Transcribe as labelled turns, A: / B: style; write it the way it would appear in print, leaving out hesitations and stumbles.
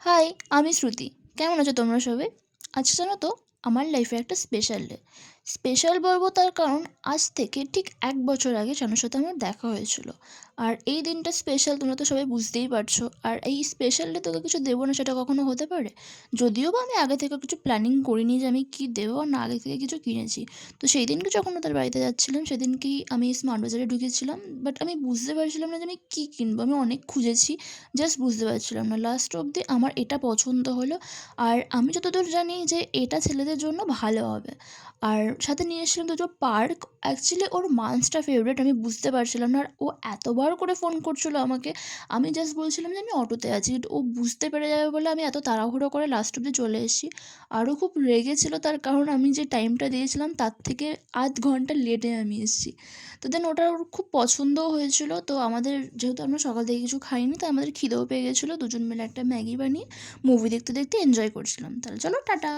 A: High, আমি শ্রুতি। কেমন আছো তোমরা সবাই? আজকে জানো তো আমার লাইফে একটা স্পেশাল ডে। স্পেশাল বলবো তার কারণ আজ থেকে ঠিক ১ বছর আগে জানুর সাথে আমার দেখা হয়েছিল। আর এই দিনটা স্পেশাল তোমরা তো সবাই বুঝতেই পারছো। আর এই স্পেশাল ডে তোকে কিছু দেবো না সেটা কখনো হতে পারে? যদিও বা আমি আগে থেকে কিছু প্ল্যানিং করিনি যে আমি কী দেবো না আগে থেকে কিছু কিনেছি। তো সেই দিনকে যখন ওদের বাড়িতে যাচ্ছিলাম সেদিনকেই আমি স্মার্ট বাজারে ঢুকেছিলাম। বাট আমি বুঝতে পারছিলাম না যে আমি কী কিনবো? আমি অনেক খুঁজেছি, জাস্ট বুঝতে পারছিলাম না। লাস্ট অবধি আমার এটা পছন্দ হলো। আর আমি যতদূর জানি যে এটা ছেলেদের জন্য ভালো হবে। আর সাথে নিয়ে এসেছিলাম দুটো পার্ক। অ্যাকচুয়ালি ওর মাঞ্চটা ফেভারিট, আমি বুঝতে পারছিলাম না। আর ও এতবার করে ফোন করছিল আমাকে। আমি জাস্ট বলছিলাম যে আমি অটোতে আছি। ও বুঝতে পেরে যাবে বলে আমি এত তাড়াহুড়ো করে লাস্ট অবধি চলে এসেছি। আরও খুব রেগেছিল তার কারণ আমি যে টাইমটা দিয়েছিলাম তার থেকে আধ ঘন্টা লেটে আমি এসেছি। তো দেন ওটা ওর খুব পছন্দও হয়েছিল। তো আমাদের যেহেতু আমরা সকাল থেকে কিছু খাইনি তাই আমাদের খিদেও পেয়ে গেছিলো। দুজন মিলে একটা ম্যাগি বানিয়ে মুভি দেখতে দেখতে এনজয় করছিলাম। তাহলে চলো টাটা।